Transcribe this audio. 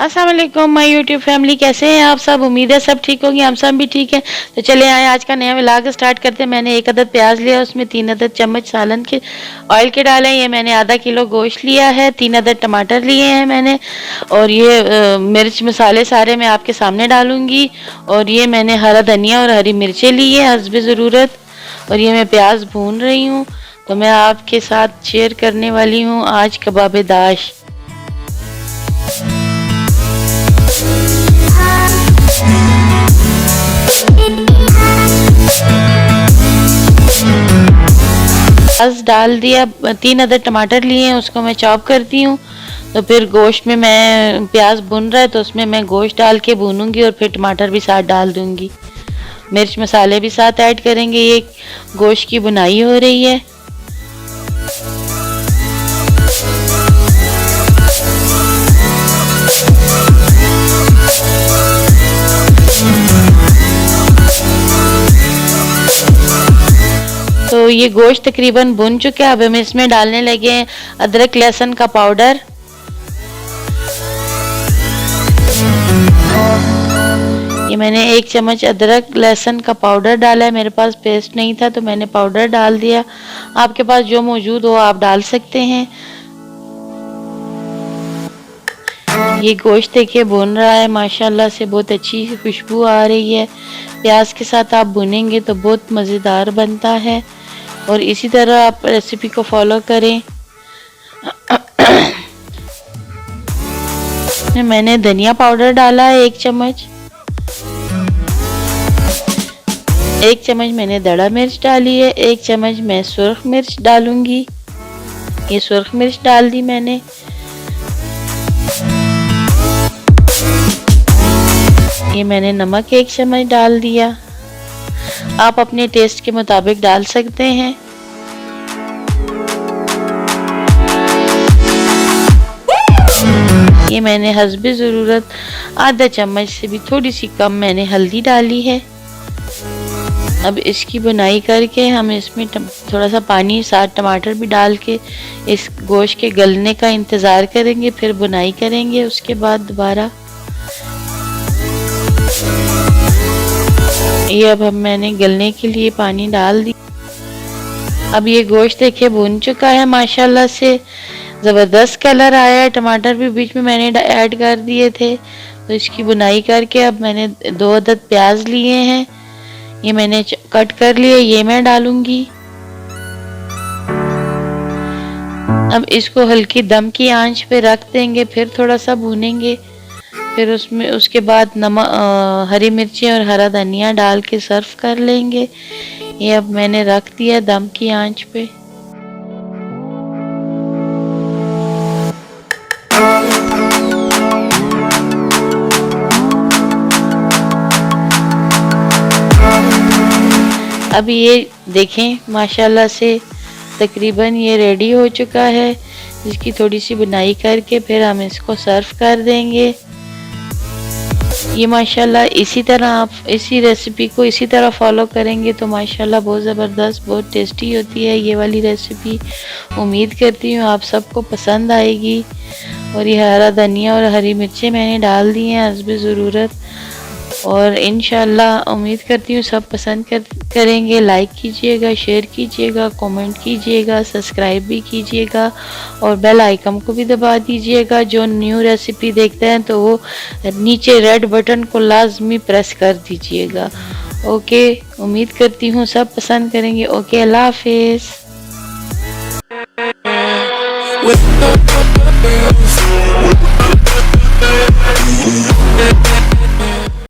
अस्सलाम वालेकुम my YouTube family, कैसे हैं आप सब। उम्मीद है सब ठीक होंगे, हम सब भी ठीक हैं। तो चले आए आज का नया व्लॉग स्टार्ट करते हैं। मैंने 1 अदद प्याज लिया, उसमें 3 अदद चम्मच सालन के ऑयल के डाले। ये मैंने आधा किलो गोश्त लिया है, 3 अदद टमाटर लिए हैं मैंने, और ये मिर्च मसाले सारे मैं आपके सामने डालूंगी। और ये मैंने हरा धनिया और हरी मिर्चें ली है हस्बे ज़रूरत। और ये मैं प्याज भून रही हूँ। तो मैं आपके साथ शेयर करने वाली हूँ आज कबाब दाश। प्याज डाल दिया, 3 अदद टमाटर लिए हैं, उसको मैं चॉप करती हूँ। तो फिर गोश्त में मैं प्याज भुन रहा है तो उसमें मैं गोश्त डाल के भूनूंगी और फिर टमाटर भी साथ डाल दूंगी, मिर्च मसाले भी साथ ऐड करेंगे। ये गोश्त की बुनाई हो रही है। तो ये गोश्त तकरीबन भुन चुके हैं। अब हम इसमें डालने लगे हैं अदरक लहसुन का पाउडर। ये मैंने 1 चम्मच अदरक लहसुन का पाउडर डाला है, मेरे पास पेस्ट नहीं था तो मैंने पाउडर डाल दिया। आपके पास जो मौजूद हो आप डाल सकते हैं। ये गोश्त देखिए भुन रहा है, माशाल्लाह से बहुत अच्छी खुशबू आ रही है। प्याज के साथ आप भुनेंगे तो बहुत मज़ेदार बनता है। और इसी तरह आप रेसिपी को फॉलो करें। मैंने धनिया पाउडर डाला है 1 चम्मच। 1 चम्मच मैंने दड़ा मिर्च डाली है। 1 चम्मच मैं सुर्ख मिर्च डालूंगी। ये सुर्ख मिर्च डाल दी मैंने। ये मैंने नमक 1 चम्मच डाल दिया। आप अपने टेस्ट के मुताबिक डाल सकते हैं। ये मैंने हस्बे ज़रूरत आधा चम्मच से भी थोड़ी सी कम मैंने हल्दी डाली है। अब इसकी बुनाई करके हम इसमें थोड़ा सा पानी साथ टमाटर भी डाल के इस गोश्त के गलने का इंतज़ार करेंगे, फिर बुनाई करेंगे उसके बाद दोबारा। ये अब मैंने गलने के लिए पानी डाल दी। अब ये गोश्त देखिए भुन चुका है, माशाल्लाह से ज़बरदस्त कलर आया है। टमाटर भी बीच में मैंने ऐड कर दिए थे। तो इसकी बुनाई करके अब मैंने 2 अदद प्याज लिए हैं, ये मैंने कट कर लिए, ये मैं डालूंगी। अब इसको हल्की दम की आंच पे रख देंगे, फिर थोड़ा सा भूनेंगे। फिर उसमें उसके बाद नमक, हरी मिर्ची और हरा धनिया डाल के सर्व कर लेंगे। ये अब मैंने रख दिया दम की आंच पे। अब ये देखें माशाल्लाह से तकरीबन ये रेडी हो चुका है। इसकी थोड़ी सी बुनाई करके फिर हम इसको सर्व कर देंगे। ये माशाल्लाह इसी तरह आप इसी रेसिपी को इसी तरह फॉलो करेंगे तो माशाल्लाह बहुत ज़बरदस्त, बहुत टेस्टी होती है ये वाली रेसिपी। उम्मीद करती हूँ आप सबको पसंद आएगी। और ये हरा धनिया और हरी मिर्चें मैंने डाल दी हैं हस्बे ज़रूरत। और इंशाल्लाह उम्मीद करती हूँ सब पसंद करेंगे। लाइक कीजिएगा, शेयर कीजिएगा, कमेंट कीजिएगा, सब्सक्राइब भी कीजिएगा और बेल आइकन को भी दबा दीजिएगा। जो न्यू रेसिपी देखते हैं तो वो नीचे रेड बटन को लाजमी प्रेस कर दीजिएगा। ओके, उम्मीद करती हूँ सब पसंद करेंगे। ओके, अल्लाह हाफिज़।